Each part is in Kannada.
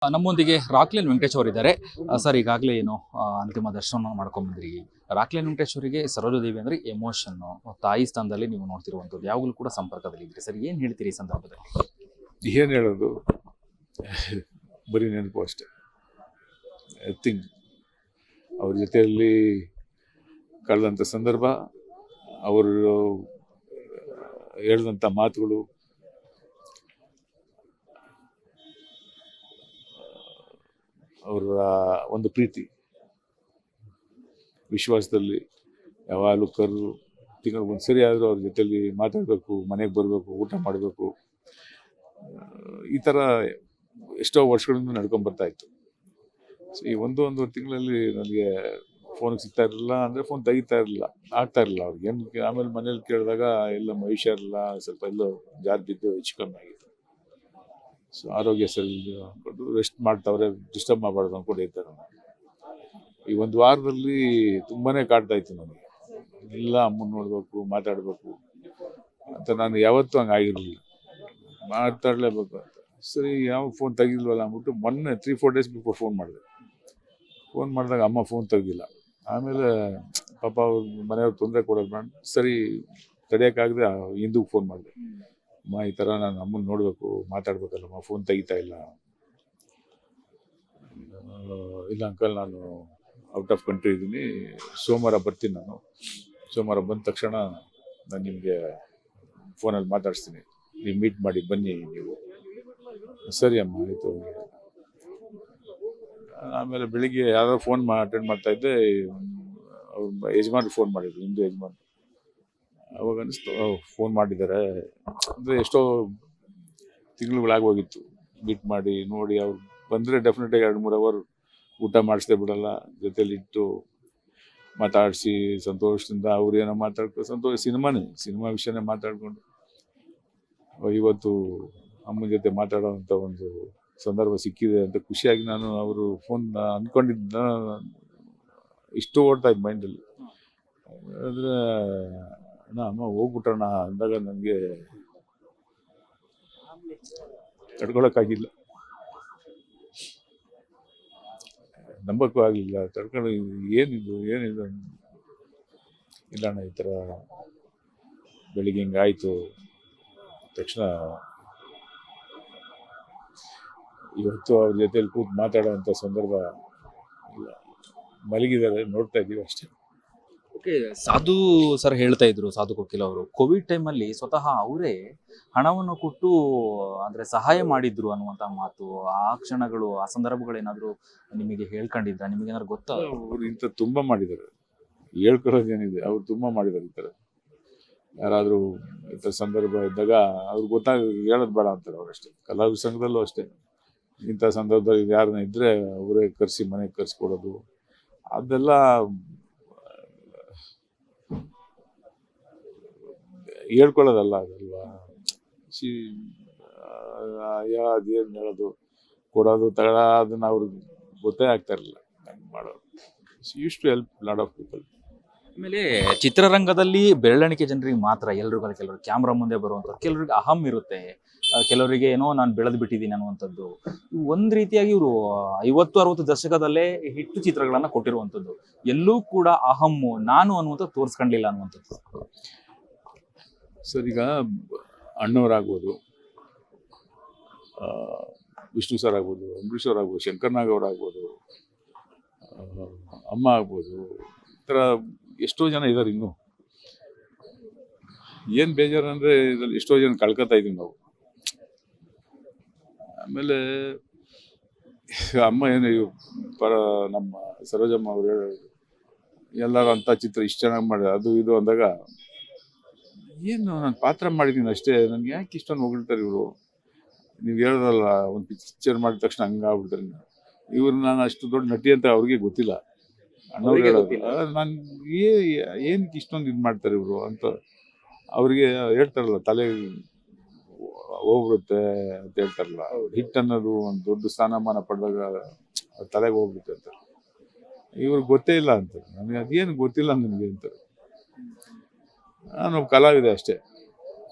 ನಮ್ಮೊಂದಿಗೆ ರಾಕ್ಲೈನ್ ವೆಂಕಟೇಶ್ ಅವರಿದ್ದಾರೆ. ಸರ್, ಈಗಾಗಲೇ ಏನು ಅಂತಿಮ ದರ್ಶನ ಮಾಡ್ಕೊಂಡ್ಬಂದ್ರಿ. ರಾಕ್ಲೈನ್ ವೆಂಕಟೇಶ್ ಅವರಿಗೆ ಸರೋಜಾದೇವಿ ಅಂದ್ರೆ ಎಮೋಷನ್, ತಾಯಿ ಸ್ಥಾನದಲ್ಲಿ ನೀವು ನೋಡ್ತಿರುವಂಥದ್ದು, ಯಾವಾಗಲೂ ಕೂಡ ಸಂಪರ್ಕದಲ್ಲಿ ಇದ್ರಿ. ಸರ್, ಏನು ಹೇಳ್ತೀರಿ ಈ ಸಂದರ್ಭದಲ್ಲಿ? ಏನು ಹೇಳೋದು, ಬರೀ ನೆನಪು ಅಷ್ಟೆ. ಐ ಥಿಂಕ್ ಅವ್ರ ಜೊತೆಯಲ್ಲಿ ಕಳೆದಂಥ ಸಂದರ್ಭ, ಅವರು ಹೇಳಿದಂಥ ಮಾತುಗಳು, ಅವರ ಒಂದು ಪ್ರೀತಿ, ವಿಶ್ವಾಸದಲ್ಲಿ ಯಾವಾಗಲೂ ತಿಂಗಳಿಗೆ ಒಂದು ಸರಿ ಆದರೂ ಅವ್ರ ಜೊತೆಯಲ್ಲಿ ಮಾತಾಡಬೇಕು, ಮನೆಗೆ ಬರಬೇಕು, ಊಟ ಮಾಡಬೇಕು. ಈ ಥರ ಎಷ್ಟೋ ವರ್ಷಗಳಿಂದ ನಡ್ಕೊಂಡ್ಬರ್ತಾ ಇತ್ತು. ಸೊ ಈ ಒಂದೂವರೆ ತಿಂಗಳಲ್ಲಿ ನನಗೆ ಫೋನಿಗೆ ಸಿಗ್ತಾ ಇರಲಿಲ್ಲ, ಅಂದರೆ ಫೋನ್ ತೆಗಿತಾ ಇರಲಿಲ್ಲ, ಆಗ್ತಾ ಇರಲಿಲ್ಲ ಅವ್ರಿಗೆ. ಏನು ಆಮೇಲೆ ಮನೇಲಿ ಕೇಳಿದಾಗ ಎಲ್ಲ ಹುಷಾರಿಲ್ಲ, ಸ್ವಲ್ಪ ಎಲ್ಲೋ ಜಾರ್ ಬಿದ್ದು ಹೆಚ್ಚು ಕಮ್ಮಿ ಆಗಿತ್ತು. ಸೊ ಆರೋಗ್ಯ ಸರಿ ಅಂದ್ಕೊಂಡು ರೆಸ್ಟ್ ಮಾಡ್ತಾವ್ರೆ, ಡಿಸ್ಟರ್ಬ್ ಮಾಡಬಾರ್ದು ಅಂದ್ಕೊಂಡು ಇರ್ತಾರೆ. ಈ ಒಂದು ವಾರದಲ್ಲಿ ತುಂಬಾ ಕಾಡ್ತಾ ಇತ್ತು ನನಗೆ. ಎಲ್ಲ ಅಮ್ಮನ ನೋಡಬೇಕು, ಮಾತಾಡಬೇಕು ಅಂತ. ನಾನು ಯಾವತ್ತೂ ಹಂಗೆ ಆಗಿರಲಿಲ್ಲ, ಮಾತಾಡಲೇಬೇಕು ಅಂತ. ಸರಿ, ಯಾವ ಫೋನ್ ತೆಗಿಲ್ವಲ್ಲ ಅಂದ್ಬಿಟ್ಟು ಮೊನ್ನೆ 3-4 ಡೇಸ್ ಬಿಫೋರ್ ಫೋನ್ ಮಾಡಿದೆ. ಫೋನ್ ಮಾಡಿದಾಗ ಅಮ್ಮ ಫೋನ್ ತೆಗ್ದಿಲ್ಲ. ಆಮೇಲೆ ಪಾಪ ಅವ್ರ ಮನೆಯವ್ರು ತೊಂದರೆ ಕೊಡೋದು ಬೇಡ, ಸರಿ ತಡೆಯೋಕ್ಕಾಗದೆ ಹಿಂದಕ್ಕೆ ಫೋನ್ ಮಾಡಿದೆ. ಅಮ್ಮ, ಈ ಥರ ನಾನು ಅಮ್ಮನ ನೋಡಬೇಕು, ಮಾತಾಡ್ಬೇಕಲ್ಲಮ್ಮ, ಫೋನ್ ತೆಗಿತಾ ಇಲ್ಲ. ಇಲ್ಲ ಅಂಕಲ್, ನಾನು ಔಟ್ ಆಫ್ ಕಂಟ್ರಿ ಇದ್ದೀನಿ, ಸೋಮವಾರ ಬರ್ತೀನಿ. ನಾನು ಸೋಮವಾರ ಬಂದ ತಕ್ಷಣ ನಾನು ನಿಮಗೆ ಫೋನಲ್ಲಿ ಮಾತಾಡಿಸ್ತೀನಿ, ನೀವು ಮೀಟ್ ಮಾಡಿ ಬನ್ನಿ ನೀವು. ಸರಿ ಅಮ್ಮ, ಆಯಿತು. ಆಮೇಲೆ ಬೆಳಿಗ್ಗೆ ಯಾರೋ ಫೋನ್ ಅಟೆಂಡ್ ಮಾಡ್ತಾ ಇದ್ದೆ, ಅವ್ರ ಯಜಮಾನ್ರು ಫೋನ್ ಮಾಡಿದ್ರು, ಹಿಂದೂ ಯಜಮಾನ್. ಅವಾಗ ಅನಿಸ್ತು, ಫೋನ್ ಮಾಡಿದ್ದಾರೆ ಅಂದರೆ ಎಷ್ಟೋ ತಿಂಗಳುಗಳಾಗೋಗಿತ್ತು ಮೀಟ್ ಮಾಡಿ ನೋಡಿ. ಅವ್ರು ಬಂದರೆ ಡೆಫಿನೆಟಾಗಿ 2-3 ಅವರ್ ಊಟ ಮಾಡಿಸ್ದೆ ಬಿಡಲ್ಲ, ಜೊತೆಲಿಟ್ಟು ಮಾತಾಡಿಸಿ ಸಂತೋಷದಿಂದ ಅವ್ರೇನೋ ಮಾತಾಡ್ಕೊಂಡು ಸಿನಿಮಾ ವಿಷಯನೇ ಮಾತಾಡ್ಕೊಂಡು ಇವತ್ತು ಅಮ್ಮನ ಜೊತೆ ಮಾತಾಡೋವಂಥ ಒಂದು ಸಂದರ್ಭ ಸಿಕ್ಕಿದೆ ಅಂತ ಖುಷಿಯಾಗಿ ನಾನು ಅವರು ಫೋನ್ ಅಂದ್ಕೊಂಡಿದ್ದ ಇಷ್ಟು ಓಡ್ತಾ ಇದ್ದು ಮೈಂಡಲ್ಲಿ. ಆದರೆ ಅಮ್ಮ ಹೋಗ್ಬಿಟ್ಟೋಣ ಅಂದಾಗ ನನಗೆ ತಡ್ಕೊಳಕ್ಕಾಗಿಲ್ಲ, ನಂಬಕ್ಕೂ ಆಗಲಿಲ್ಲ, ತಡ್ಕೊಂಡು ಏನಿದು ಇಲ್ಲಣ್ಣ, ಈ ಥರ ಬೆಳಿಗ್ಗೆ ಹಿಂಗಾಯಿತು. ತಕ್ಷಣ ಇವತ್ತು ಅವ್ರ ಜೊತೆಲಿ ಕೂತು ಮಾತಾಡೋವಂಥ ಸಂದರ್ಭ ಇಲ್ಲ. ಮಲಗಿದ್ದಾರೆ, ನೋಡ್ತಾ ಇದ್ದೀವಿ ಅಷ್ಟೇ. ಓಕೆ, ಸಾಧು ಸರ್ ಹೇಳ್ತಾ ಇದ್ರು, ಸಾಧು ಕೋಕಿಲ ಅವರು ಕೋವಿಡ್ ಟೈಮಲ್ಲಿ ಸ್ವತಃ ಅವರೇ ಹಣವನ್ನು ಕೊಟ್ಟು ಅಂದ್ರೆ ಸಹಾಯ ಮಾಡಿದ್ರು ಅನ್ನುವಂಥ ಮಾತು, ಆ ಕ್ಷಣಗಳು, ಆ ಸಂದರ್ಭಗಳೇನಾದರೂ ನಿಮಗೆ ಹೇಳ್ಕೊಂಡಿದ್ರ? ನಿಮಗೇನಾದ್ರು ಗೊತ್ತಾ? ಅವ್ರು ಇಂಥ ತುಂಬ ಮಾಡಿದ್ದಾರೆ, ಹೇಳ್ಕೊಳ್ಳೋದೇನಿದೆ, ಅವ್ರು ತುಂಬ ಮಾಡಿದ್ದಾರೆ. ಈ ಥರ ಯಾರಾದರೂ ಈ ಥರ ಸಂದರ್ಭ ಇದ್ದಾಗ ಅವ್ರಿಗೆ ಹೇಳೋದು ಬೇಡ ಅಂತಾರೆ ಅವರಷ್ಟೇ. ಕಲಾವಿದ ಸಂಘದಲ್ಲೂ ಅಷ್ಟೇ, ಇಂಥ ಸಂದರ್ಭದಲ್ಲಿ ಯಾರನ್ನ ಇದ್ದರೆ ಅವರೇ ಕರೆಸಿ ಮನೆಗೆ ಕರೆಸ್ಕೊಡೋದು, ಅದೆಲ್ಲ ಹೇಳ್ಕೊಳ್ಳೋದಲ್ಲ, ಅದಲ್ವಾ. ಅದೇನು ಹೇಳೋದು, ಕೊಡೋದು ತಗೊಳ್ಳೋ, ಅದನ್ನು ಅವ್ರಿಗೆ ಗೊತ್ತೇ ಆಗ್ತಾ ಇರಲಿಲ್ಲ ಹಂಗೆ ಮಾಡೋದು. Use to help lot of people. ಆಮೇಲೆ ಚಿತ್ರರಂಗದಲ್ಲಿ ಬೆರಳೆಣಿಕೆ ಜನರಿಗೆ ಮಾತ್ರ, ಕೆಲವರು ಕ್ಯಾಮ್ರಾ ಮುಂದೆ ಬರುವಂಥದ್ದು, ಕೆಲವರಿಗೆ ಅಹಂ ಇರುತ್ತೆ, ಕೆಲವರಿಗೆ ಏನೋ ನಾನು ಬೆಳೆದು ಬಿಟ್ಟಿದ್ದೀನಿ ಅನ್ನುವಂಥದ್ದು. ಒಂದು ರೀತಿಯಾಗಿ ಇವರು 50-60 ದಶಕದಲ್ಲೇ ಹಿಟ್ಟು ಚಿತ್ರಗಳನ್ನ ಕೊಟ್ಟಿರುವಂಥದ್ದು, ಎಲ್ಲೂ ಕೂಡ ಅಹಮ್ಮು, ನಾನು ಅನ್ನುವಂಥದ್ದು ತೋರಿಸ್ಕೊಂಡಿಲ್ಲ ಅನ್ನುವಂಥದ್ದು. ಸರ್, ಈಗ ಅಣ್ಣವರಾಗ್ಬೋದು, ವಿಷ್ಣು ಸರ್ ಆಗ್ಬೋದು, ಅಂಬರೀಷ್ ಅವ್ರು ಆಗ್ಬೋದು, ಶಂಕರ್ ನಾಗ್ ಅವ್ರು ಆಗ್ಬೋದು, ಅಮ್ಮ ಆಗ್ಬೋದು, ಈ ಥರ ಎಷ್ಟೋ ಜನ ಇದ್ದಾರೆ. ಇನ್ನೂ ಏನು ಬೇಜಾರು ಅಂದರೆ ಇದರಲ್ಲಿ ಎಷ್ಟೋ ಜನ ಕಳ್ಕೊತಾ ಇದ್ದೀವಿ ನಾವು. ಆಮೇಲೆ ಅಮ್ಮ ಏನು ನಮ್ಮ ಸರೋಜಮ್ಮ ಅವರು ಹೇಳೋದು, ಎಲ್ಲರೂ ಅಂಥ ಚಿತ್ರ ಇಷ್ಟು ಚೆನ್ನಾಗಿ ಮಾಡಿದೆ, ಅದು ಇದು ಅಂದಾಗ ಏನು ನಾನು ಪಾತ್ರ ಮಾಡಿದ್ದೀನಿ ಅಷ್ಟೇ, ನನಗೆ ಯಾಕೆ ಇಷ್ಟೊಂದು ಹೊಗಳ್ತಾರೆ ಇವರು? ನೀವು ಹೇಳೋದಲ್ಲ, ಒಂದು ಪಿಕ್ಚರ್ ಮಾಡಿದ ತಕ್ಷಣ ಹಂಗಾಗ್ಬಿಡ್ತಾರೆ. ಇವ್ರು ನಾನು ಅಷ್ಟು ದೊಡ್ಡ ನಟಿ ಅಂತ ಅವ್ರಿಗೆ ಗೊತ್ತಿಲ್ಲ, ಅಣ್ಣವ್ರು ಹೇಳೋದು. ನಾನು ಏನಕ್ಕೆ ಇಷ್ಟೊಂದು ಇದು ಮಾಡ್ತಾರೆ ಇವರು ಅಂತ ಅವ್ರಿಗೆ ಹೇಳ್ತಾರಲ್ಲ, ತಲೆ ಹೋಗ್ಬಿಡುತ್ತೆ ಅಂತ ಹೇಳ್ತಾರಲ್ಲ. ಹಿಟ್ ಅನ್ನೋದು ಒಂದು ದೊಡ್ಡ ಸ್ಥಾನಮಾನ ಪಡೆದಾಗ ತಲೆಗೆ ಹೋಗ್ಬಿಡುತ್ತೆ ಅಂತ ಇವ್ರಿಗೆ ಗೊತ್ತೇ ಇಲ್ಲ ಅಂತ. ನನಗೆ ಅದೇನು ಗೊತ್ತಿಲ್ಲ ನನಗೆ ಅಂತ. ನಾನು ಕಲಾವಿದ ಅಷ್ಟೇ,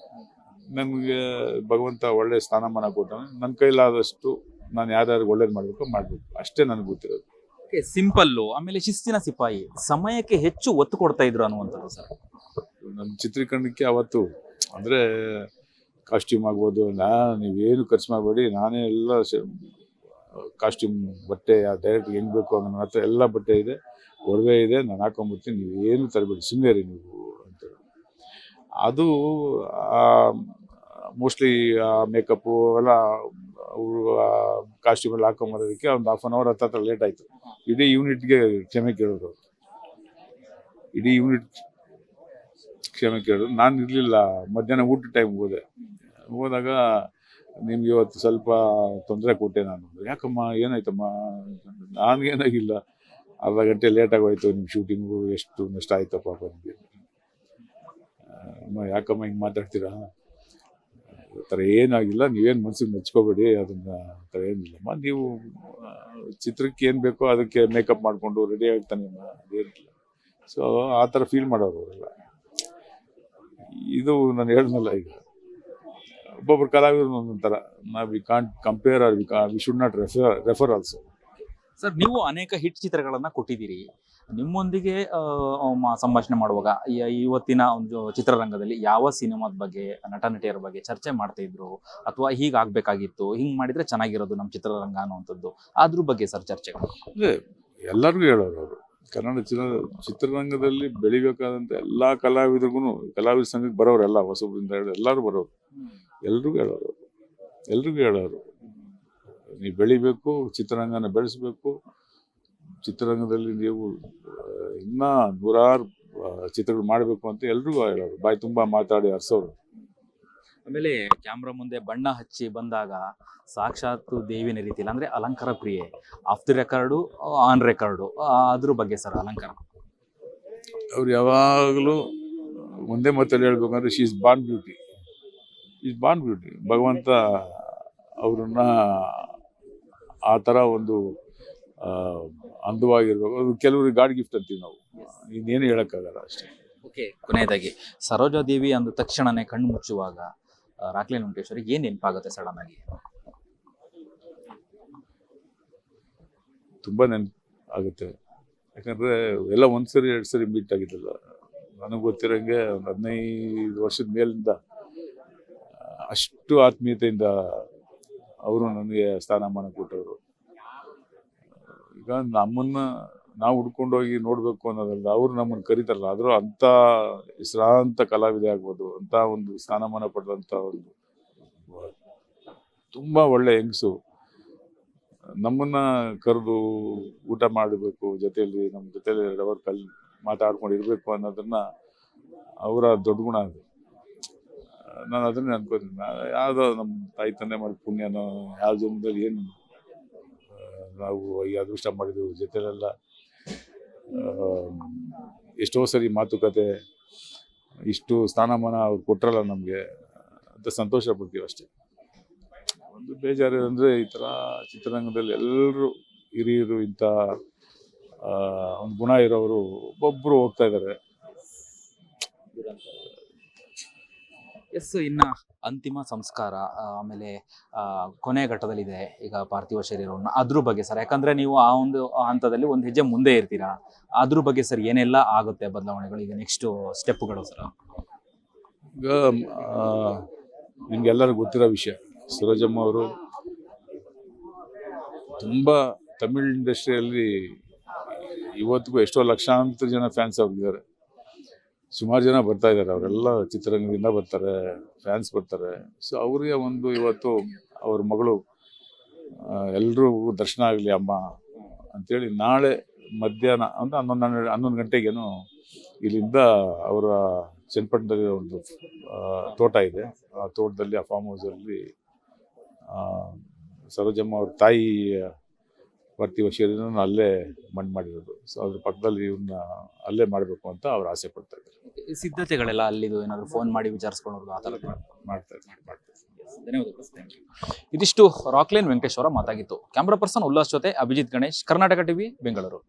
ನನಗೆ ಭಗವಂತ ಒಳ್ಳೆ ಸ್ಥಾನಮಾನ ಕೊಟ್ಟ, ನನ್ನ ಕೈಲಾದಷ್ಟು ನಾನು ಯಾರ್ಯಾರಿಗೆ ಒಳ್ಳೇದು ಮಾಡಬೇಕು ಅಷ್ಟೇ ನನಗೆ ಗೊತ್ತಿರೋದು. ಸಿಂಪಲ್ಲು, ಆಮೇಲೆ ಶಿಸ್ತಿನ ಸಿಪಾಯಿ, ಸಮಯಕ್ಕೆ ಹೆಚ್ಚು ಒತ್ತು ಕೊಡ್ತಾ ಇದ್ರು ಅನ್ನುವಂಥದ್ದು ಸರ್. ನಮ್ಮ ಚಿತ್ರೀಕರಣಕ್ಕೆ ಅವತ್ತು ಅಂದರೆ ಕಾಸ್ಟ್ಯೂಮ್ ಆಗ್ಬೋದು, ನೀವೇನು ಖರ್ಚು ಮಾಡಬೇಡಿ, ನಾನೇ ಎಲ್ಲ ಕಾಸ್ಟ್ಯೂಮ್ ಬಟ್ಟೆ ಡೈರೆಕ್ಟ್ ಹೆಂಗೆ ಬೇಕು ನನ್ನ ಹತ್ರ ಎಲ್ಲ ಬಟ್ಟೆ ಇದೆ, ಒಡವೆ ಇದೆ, ನಾನು ಹಾಕೊಂಡ್ಬಿಡ್ತೀನಿ, ನೀವೇನು ತರಬೇಡಿ, ಸುಮ್ಮನೆ ರೀ ನೀವು ಅಂತೇಳಿ. ಅದು ಮೋಸ್ಟ್ಲಿ ಮೇಕಪ್ಪು ಎಲ್ಲ ಅವರು ಕಾಸ್ಟ್ಯೂಮ್ ಎಲ್ಲ ಹಾಕೊಂಬರೋದಕ್ಕೆ ಒಂದು ಹಾಫ್ ಆನ್ ಅವರ್ ಹತ್ರ ಲೇಟ್ ಆಯಿತು. ಇಡೀ ಯೂನಿಟ್ಗೆ ಕ್ಷಮೆ ಕೇಳೋದು, ಇಡೀ ಯೂನಿಟ್ ಕ್ಷಮೆ ಕೇಳೋದು. ನಾನು ಇರಲಿಲ್ಲ, ಮಧ್ಯಾಹ್ನ ಊಟ ಟೈಮ್ಗೆ ಹೋದಾಗ ನಿಮ್ಗೆ ಇವತ್ತು ಸ್ವಲ್ಪ ತೊಂದರೆ ಕೊಟ್ಟೆ ನಾನು. ಯಾಕಮ್ಮ ಏನಾಯ್ತಮ್ಮ? ನನಗೇನಾಗಿಲ್ಲ, ಅರ್ಧ ಗಂಟೆ ಲೇಟ್ ಆಗೋಯ್ತು, ನಿಮ್ಮ ಶೂಟಿಂಗು ಎಷ್ಟು ನಷ್ಟ ಆಯ್ತು ಪಾಪ ನಿಮಗೆ. ಅಮ್ಮ ಯಾಕಮ್ಮ ಹಿಂಗೆ ಮಾತಾಡ್ತೀರಾ? ಆ ಥರ ಏನಾಗಿಲ್ಲ, ನೀವೇನು ಮನ್ಸಿಗೆ ಮೆಚ್ಕೋಬೇಡಿ, ಅದನ್ನು ಆ ಥರ ಏನಿಲ್ಲಮ್ಮ, ನೀವು ಚಿತ್ರಕ್ಕೆ ಏನು ಬೇಕೋ ಅದಕ್ಕೆ ಮೇಕಪ್ ಮಾಡಿಕೊಂಡು ರೆಡಿ ಆಗ್ತಾನೆಮ್ಮ, ಅದೇನಿಲ್ಲ. ಸೊ ಆ ಥರ ಫೀಲ್ ಮಾಡೋರು ಅವರೆಲ್ಲ. ಇದು ನಾನು ಹೇಳಿದ್ನಲ್ಲ, ಈಗ ಒಬ್ಬೊಬ್ಬರು ಕಲಾವಿದರು ಒಂದೊಂಥರ. We can't compare or we should not refer also. Sir, ನೀವು ಅನೇಕ ಹಿಟ್ ಚಿತ್ರಗಳನ್ನ ಕೊಟ್ಟಿದ್ದೀರಿ. ನಿಮ್ಮೊಂದಿಗೆ ಸಂಭಾಷಣೆ ಮಾಡುವಾಗ ಇವತ್ತಿನ ಒಂದು ಚಿತ್ರರಂಗದಲ್ಲಿ ಯಾವ ಸಿನಿಮಾದ ಬಗ್ಗೆ, ನಟ ನಟಿಯರ ಬಗ್ಗೆ ಚರ್ಚೆ ಮಾಡ್ತಾ ಇದ್ರು, ಅಥವಾ ಹೀಗಾಗಬೇಕಾಗಿತ್ತು, ಹಿಂಗೆ ಮಾಡಿದ್ರೆ ಚೆನ್ನಾಗಿರೋದು ನಮ್ಮ ಚಿತ್ರರಂಗ ಅನ್ನುವಂಥದ್ದು, ಅದ್ರ ಬಗ್ಗೆ ಸರ್ ಚರ್ಚೆ? ಅಂದರೆ ಎಲ್ಲರಿಗೂ ಹೇಳೋರು ಅವರು, ಕನ್ನಡ ಚಿತ್ರರಂಗದಲ್ಲಿ ಬೆಳಿಬೇಕಾದಂಥ ಎಲ್ಲ ಕಲಾವಿದರಿಗೂ, ಕಲಾವಿದ ಸಂಘಕ್ಕೆ ಬರೋರೆಲ್ಲ ಹೊಸಬ್ರಿಂದ ಹೇಳಿ ಎಲ್ಲರೂ ಬರೋರು, ಎಲ್ರಿಗೂ ಹೇಳೋರು ನೀವು ಬೆಳಿಬೇಕು, ಚಿತ್ರರಂಗನ ಬೆಳೆಸಬೇಕು, ಚಿತ್ರರಂಗದಲ್ಲಿ ನೀವು ಇನ್ನೂ ನೂರಾರು ಚಿತ್ರಗಳು ಮಾಡಬೇಕು ಅಂತ ಎಲ್ರಿಗೂ ಹೇಳೋರು, ಬಾಯಿ ತುಂಬ ಮಾತಾಡಿ ಹರಿಸೋರು. ಆಮೇಲೆ ಕ್ಯಾಮ್ರಾ ಮುಂದೆ ಬಣ್ಣ ಹಚ್ಚಿ ಬಂದಾಗ ಸಾಕ್ಷಾತ್ ದೇವಿನ ರೀತಿಯಲ್ಲಿ, ಅಂದರೆ ಅಲಂಕಾರ ಪ್ರಿಯೆ, of the record, on record, ಅದ್ರ ಬಗ್ಗೆ ಸರ್ ಅಲಂಕಾರ? ಅವ್ರು ಯಾವಾಗಲೂ ಒಂದೇ ಮಾತಲ್ಲಿ ಹೇಳ್ಬೇಕಂದ್ರೆ ಶಿ ಇಸ್ ಬಾರ್ನ್ ಬ್ಯೂಟಿ. ಭಗವಂತ ಅವ್ರನ್ನ ಆ ಥರ ಒಂದು ಅಂದವಾಗಿರ್ಬೇಕು. ಅದು ಕೆಲವ್ರಿಗೆ ಗಾಡ್ ಗಿಫ್ಟ್ ಅಂತೀವಿ ನಾವು, ಇನ್ನೇನು ಹೇಳೋಕ್ಕಾಗಲ್ಲ ಅಷ್ಟೇ. ಓಕೆ, ಕೊನೆಯದಾಗಿ ಸರೋಜಾದೇವಿ ಅಂದ ತಕ್ಷಣನೇ ಕಣ್ಣು ಮುಚ್ಚುವಾಗ ರಾಕ್ಲೈನ್ ವೆಂಕಟೇಶ್ವರಿಗೆ ಏನು ನೆನಪಾಗುತ್ತೆ ಸಡನ್ ಆಗಿ? ತುಂಬ ನೆನಪು ಆಗುತ್ತೆ, ಯಾಕಂದರೆ ಎಲ್ಲ ಒಂದ್ಸರಿ ಎರಡು ಸರಿ ಮೀಟ್ ಆಗಿದ್ದಲ್ಲ. ನನಗೆ ಗೊತ್ತಿರೋಂಗೆ ಒಂದು 15 ವರ್ಷದ ಮೇಲಿಂದ ಅಷ್ಟು ಆತ್ಮೀಯತೆಯಿಂದ ಅವರು ನನಗೆ ಸ್ಥಾನಮಾನ ಕೊಟ್ಟವರು. ಈಗ ನಮ್ಮನ್ನು ನಾವು ಹುಡ್ಕೊಂಡೋಗಿ ನೋಡಬೇಕು ಅನ್ನೋದಲ್ಲ, ಅವರು ನಮ್ಮನ್ನು ಕರೀತಾರಲ್ಲ, ಆದರೂ ಅಂಥ ಹೆಸರಾಂತ ಕಲಾವಿದೆ ಆಗ್ಬೋದು, ಅಂಥ ಒಂದು ಸ್ಥಾನಮಾನ ಪಡೆದಂಥ ಒಂದು ತುಂಬ ಒಳ್ಳೆ ಹೆಂಗಸು ನಮ್ಮನ್ನು ಕರೆದು ಊಟ ಮಾಡಬೇಕು, ಜೊತೆಯಲ್ಲಿ ನಮ್ಮ ಜೊತೆಯಲ್ಲಿ 2 ಅವರ್ ಮಾತಾಡ್ಕೊಂಡು ಇರಬೇಕು ಅನ್ನೋದನ್ನು ಅವರ ದೊಡ್ಡ ಗುಣ ಅದು. ನಾನು ಅದನ್ನೇ ಅನ್ಕೋತೀನಿ, ಯಾವುದೋ ನಮ್ಮ ತಾಯಿ ತಂದೆ ಮಾಡಿದ ಪುಣ್ಯನೋ, ಯಾವ ಜನ್ಮದಲ್ಲಿ ಏನು ನಾವು ಈ ಅದೃಷ್ಟ ಮಾಡಿದೆವು, ಜೊತೆಲೆಲ್ಲ ಎಷ್ಟೋ ಸರಿ ಮಾತುಕತೆ, ಇಷ್ಟು ಸ್ಥಾನಮಾನ ಅವ್ರು ಕೊಟ್ಟರಲ್ಲ ನಮಗೆ ಅಂತ ಸಂತೋಷ ಪಡ್ತೀವಿ ಅಷ್ಟೇ. ಒಂದು ಬೇಜಾರು ಅಂದರೆ ಈ ಥರ ಚಿತ್ರರಂಗದಲ್ಲಿ ಎಲ್ಲರೂ ಹಿರಿಯರು ಇಂಥ ಒಂದು ಗುಣ ಇರೋರು ಒಬ್ಬೊಬ್ಬರು ಹೋಗ್ತಾ ಇದ್ದಾರೆ. ಎಸ್, ಇನ್ನು ಅಂತಿಮ ಸಂಸ್ಕಾರ, ಆಮೇಲೆ ಕೊನೆಯ ಘಟ್ಟದಲ್ಲಿದೆ ಈಗ ಪಾರ್ಥಿವ ಶರೀರವನ್ನು, ಅದ್ರ ಬಗ್ಗೆ ಸರ್, ಯಾಕಂದರೆ ನೀವು ಆ ಒಂದು ಹಂತದಲ್ಲಿ ಒಂದು ಹೆಜ್ಜೆ ಮುಂದೆ ಇರ್ತೀರಾ, ಅದ್ರ ಬಗ್ಗೆ ಸರ್ ಏನೆಲ್ಲ ಆಗುತ್ತೆ ಬದಲಾವಣೆಗಳು, ಈಗ ನೆಕ್ಸ್ಟು ಸ್ಟೆಪ್ಗಳು ಸರ್? ಈಗ ನಿಮ್ಗೆಲ್ಲರಿಗೂ ಗೊತ್ತಿರೋ ವಿಷಯ, ಸರೋಜಮ್ಮ ಅವರು ತುಂಬ ತಮಿಳ್ ಇಂಡಸ್ಟ್ರಿಯಲ್ಲಿ ಇವತ್ತಿಗೂ ಎಷ್ಟೋ ಲಕ್ಷಾಂತರ ಜನ ಫ್ಯಾನ್ಸ್ ಅವ್ರಿಗಿದ್ದಾರೆ. ಸುಮಾರು ಜನ ಬರ್ತಾ ಇದ್ದಾರೆ, ಅವರೆಲ್ಲ ಚಿತ್ರರಂಗದಿಂದ ಬರ್ತಾರೆ, ಫ್ಯಾನ್ಸ್ ಬರ್ತಾರೆ. ಸೊ ಅವ್ರಿಗೆ ಒಂದು ಇವತ್ತು ಅವ್ರ ಮಗಳು ಎಲ್ಲರೂ ದರ್ಶನ ಆಗಲಿ ಅಮ್ಮ ಅಂಥೇಳಿ ನಾಳೆ ಮಧ್ಯಾಹ್ನ ಅಂದರೆ 11 ಗಂಟೆಗೇನು ಇಲ್ಲಿಂದ ಅವರ ಚನ್ನಪಟ್ಟಣದಲ್ಲಿ ಒಂದು ತೋಟ ಇದೆ, ಆ ತೋಟದಲ್ಲಿ, ಆ ಫಾರ್ಮ್ ಹೌಸಲ್ಲಿ ಸರೋಜಮ್ಮ ಅವ್ರ ತಾಯಿ ಪಾರ್ಥಿವ ಶರೀರನ ಅಲ್ಲೇ ಮಣ್ಣು ಮಾಡಿರೋದು. ಸೊ ಅದ್ರ ಪಕ್ಕದಲ್ಲಿ ಇವ್ರನ್ನ ಅಲ್ಲೇ ಮಾಡಬೇಕು ಅಂತ ಅವ್ರು ಆಸೆ ಪಡ್ತಾ ಇದ್ದಾರೆ. ಸಿದ್ಧತೆಗಳೆಲ್ಲ ಅಲ್ಲಿದು ಏನಾದರೂ ಫೋನ್ ಮಾಡಿ ವಿಚಾರಿಸ್ಕೊಳ್ಳೋದು ಆ ಥರ ಮಾಡ್ತಾರೆ. ಧನ್ಯವಾದಗಳು. ಇದಿಷ್ಟು ರಾಕ್ಲೈನ್ ವೆಂಕಟೇಶ್ ಅವರ ಮಾತಾಗಿತ್ತು. ಕ್ಯಾಮ್ರಾ ಪರ್ಸನ್ ಉಲ್ಲಾಸ್ ಜೊತೆ ಅಭಿಜಿತ್ ಗಣೇಶ್, ಕರ್ನಾಟಕ ಟಿವಿ, ಬೆಂಗಳೂರು.